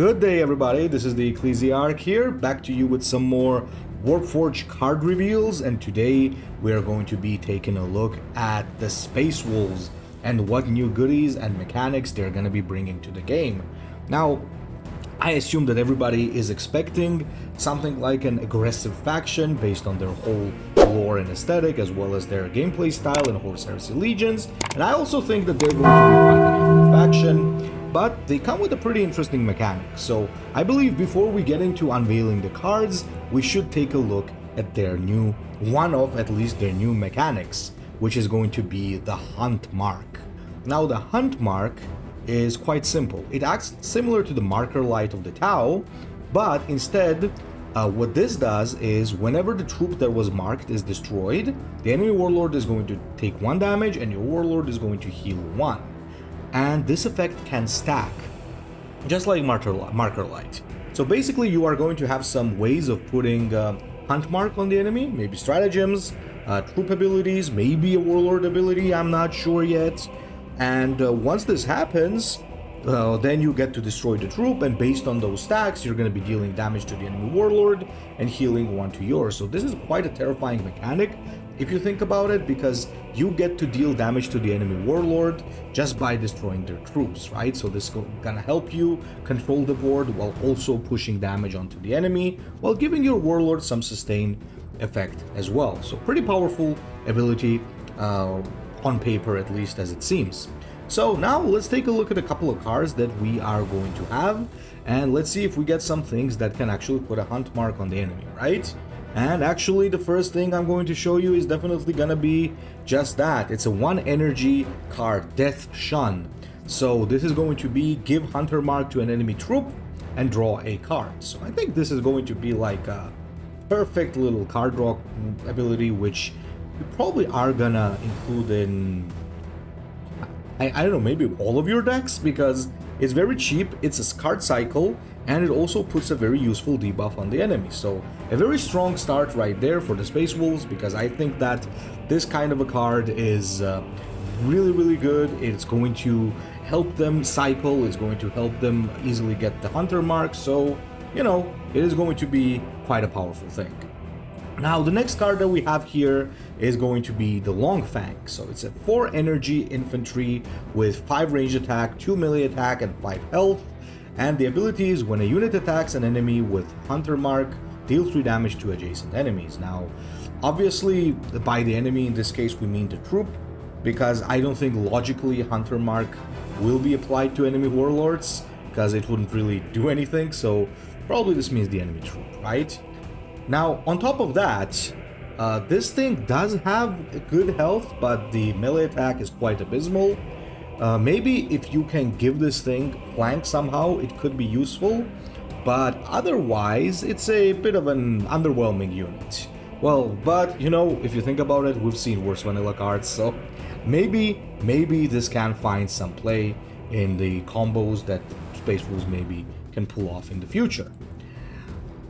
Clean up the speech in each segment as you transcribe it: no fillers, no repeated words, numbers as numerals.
Good day, everybody. This is the Ecclesiarch here, back to you with some more Warpforge card reveals, and today we are going to be taking a look at the Space Wolves and what new goodies and mechanics they're going to be bringing to the game. Now, I assume that everybody is expecting something like an aggressive faction based on their whole lore and aesthetic, as well as their gameplay style in Horus Heresy Legions, and I also think that they're going to be quite an evil faction. But they come with a pretty interesting mechanic, so I believe before we get into unveiling the cards, we should take a look at their new, at least their new mechanics, which is going to be the Hunt Mark. Now the Hunt Mark is quite simple. It acts similar to the Marker Light of the Tau, but instead, what this does is whenever the troop that was marked is destroyed, the enemy warlord is going to take 1 damage and your warlord is going to heal 1. And this effect can stack, just like Marker Light. So basically you are going to have some ways of putting Hunt Mark on the enemy, maybe stratagems, troop abilities, maybe a warlord ability, I'm not sure yet. And once this happens, then you get to destroy the troop, and based on those stacks, you're going to be dealing damage to the enemy warlord and healing 1 to yours. So this is quite a terrifying mechanic, if you think about it, because you get to deal damage to the enemy warlord just by destroying their troops, right? So this is gonna help you control the board while also pushing damage onto the enemy, while giving your warlord some sustained effect as well. So pretty powerful ability, on paper at least, as it seems. So now let's take a look at a couple of cards that we are going to have, and let's see if we get some things that can actually put a Hunt Mark on the enemy, right? And actually the first thing I'm going to show you is definitely gonna be just that. It's a 1 energy card, Death Shun. So this is going to be give Hunter Mark to an enemy troop and draw a card. So I think this is going to be like a perfect little card draw ability, which you probably are gonna include in, I don't know, maybe all of your decks, because it's very cheap, it's a card cycle, and it also puts a very useful debuff on the enemy. So a very strong start right there for the Space Wolves, because I think that this kind of a card is really good. It's going to help them cycle, it's going to help them easily get the Hunter Mark, so, you know, it is going to be quite a powerful thing. Now, the next card that we have here is going to be the Long Fang. So it's a 4 energy infantry with 5 range attack, 2 melee attack, and 5 health. And the ability is when a unit attacks an enemy with Hunter Mark, deal 3 damage to adjacent enemies. Now, obviously, by the enemy in this case we mean the troop, because I don't think logically Hunter Mark will be applied to enemy warlords, because it wouldn't really do anything. So probably this means the enemy troop, right? Now, on top of that, this thing does have good health, but the melee attack is quite abysmal. Maybe if you can give this thing flank somehow, it could be useful, but otherwise, it's a bit of an underwhelming unit. Well, but, you know, if you think about it, we've seen worse vanilla cards, so maybe this can find some play in the combos that Space Wolves maybe can pull off in the future.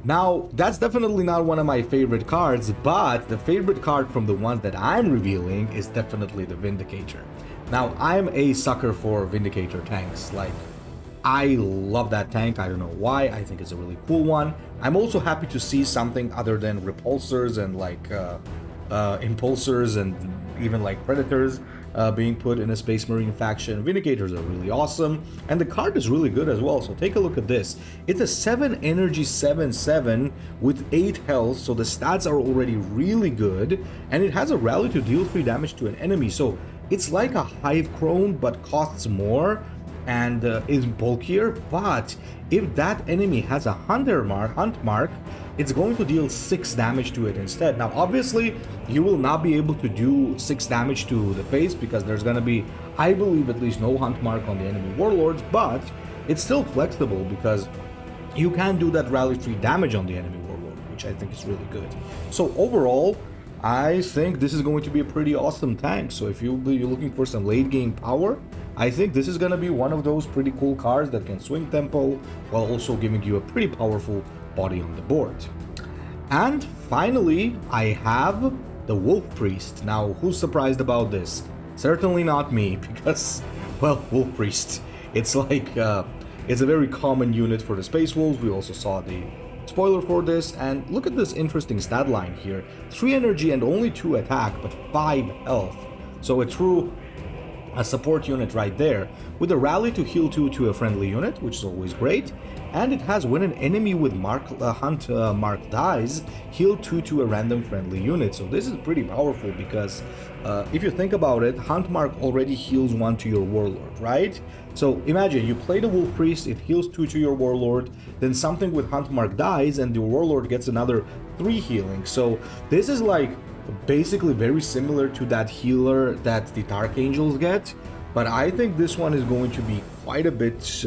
Now, that's definitely not one of my favorite cards, but the favorite card from the ones that I'm revealing is definitely the Vindicator. Now, I'm a sucker for Vindicator tanks. Like, I love that tank. I don't know why. I think it's a really cool one. I'm also happy to see something other than repulsors and like impulsors and even like predators being put in a Space Marine faction. Vindicators are really awesome, and the card is really good as well. So take a look at this. It's a 7 energy 7/7 with 8 health, so the stats are already really good, and it has a rally to deal 3 damage to an enemy. So it's like a Hive Crone, but costs more and is bulkier. But if that enemy has a Hunt Mark, it's going to deal 6 damage to it instead. Now, obviously, you will not be able to do 6 damage to the face, because there's going to be, I believe, at least no Hunt Mark on the enemy warlords, but it's still flexible because you can do that rally 3 damage on the enemy warlord, which I think is really good. So overall, I think this is going to be a pretty awesome tank. So if you're looking for some late game power, I think this is going to be one of those pretty cool cards that can swing tempo while also giving you a pretty powerful body on the board. And finally, I have the Wolf Priest. Now, who's surprised about this? Certainly not me, because, well, Wolf Priest, it's like It's a very common unit for the Space Wolves. We also saw the spoiler for this, and look at this interesting stat line here. 3 energy and only 2 attack, but 5 health. So a true support unit right there, with a rally to heal 2 to a friendly unit, which is always great. And it has, when an enemy with hunt mark dies, heal 2 to a random friendly unit. So this is pretty powerful because if you think about it, hunt mark already heals 1 to your warlord, right? So imagine you play the wolf priest, it heals 2 to your warlord, then something with hunt mark dies and your warlord gets another 3 healing. So this is like basically very similar to that healer that the Dark Angels get, but I think this one is going to be quite a bit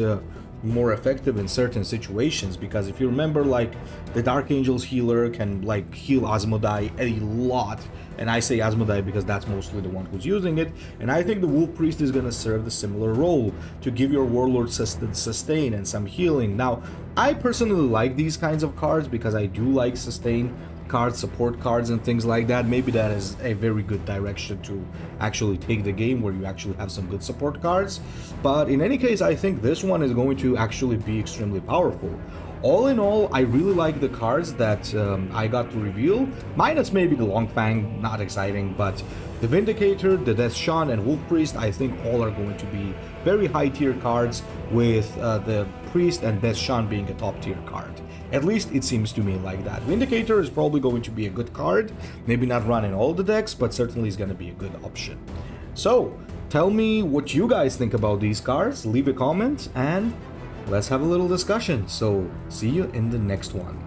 more effective in certain situations, because if you remember, like, the Dark Angels healer can like heal Asmodai a lot, and I say Asmodai because that's mostly the one who's using it, and I think the Wolf Priest is going to serve the similar role to give your warlord sustain and some healing. Now, I personally like these kinds of cards because I do like sustain cards, support cards and things like that. Maybe that is a very good direction to actually take the game, where you actually have some good support cards. But in any case, I think this one is going to actually be extremely powerful. All in all, I really like the cards that I got to reveal, minus maybe the Long Fang, not exciting, but the Vindicator, the Death Shun, and Wolf Priest, I think all are going to be very high tier cards, with the Priest and Death Shun being a top tier card. At least it seems to me like that. Vindicator is probably going to be a good card, maybe not run in all the decks, but certainly is going to be a good option. So, tell me what you guys think about these cards, leave a comment, and let's have a little discussion. So, see you in the next one.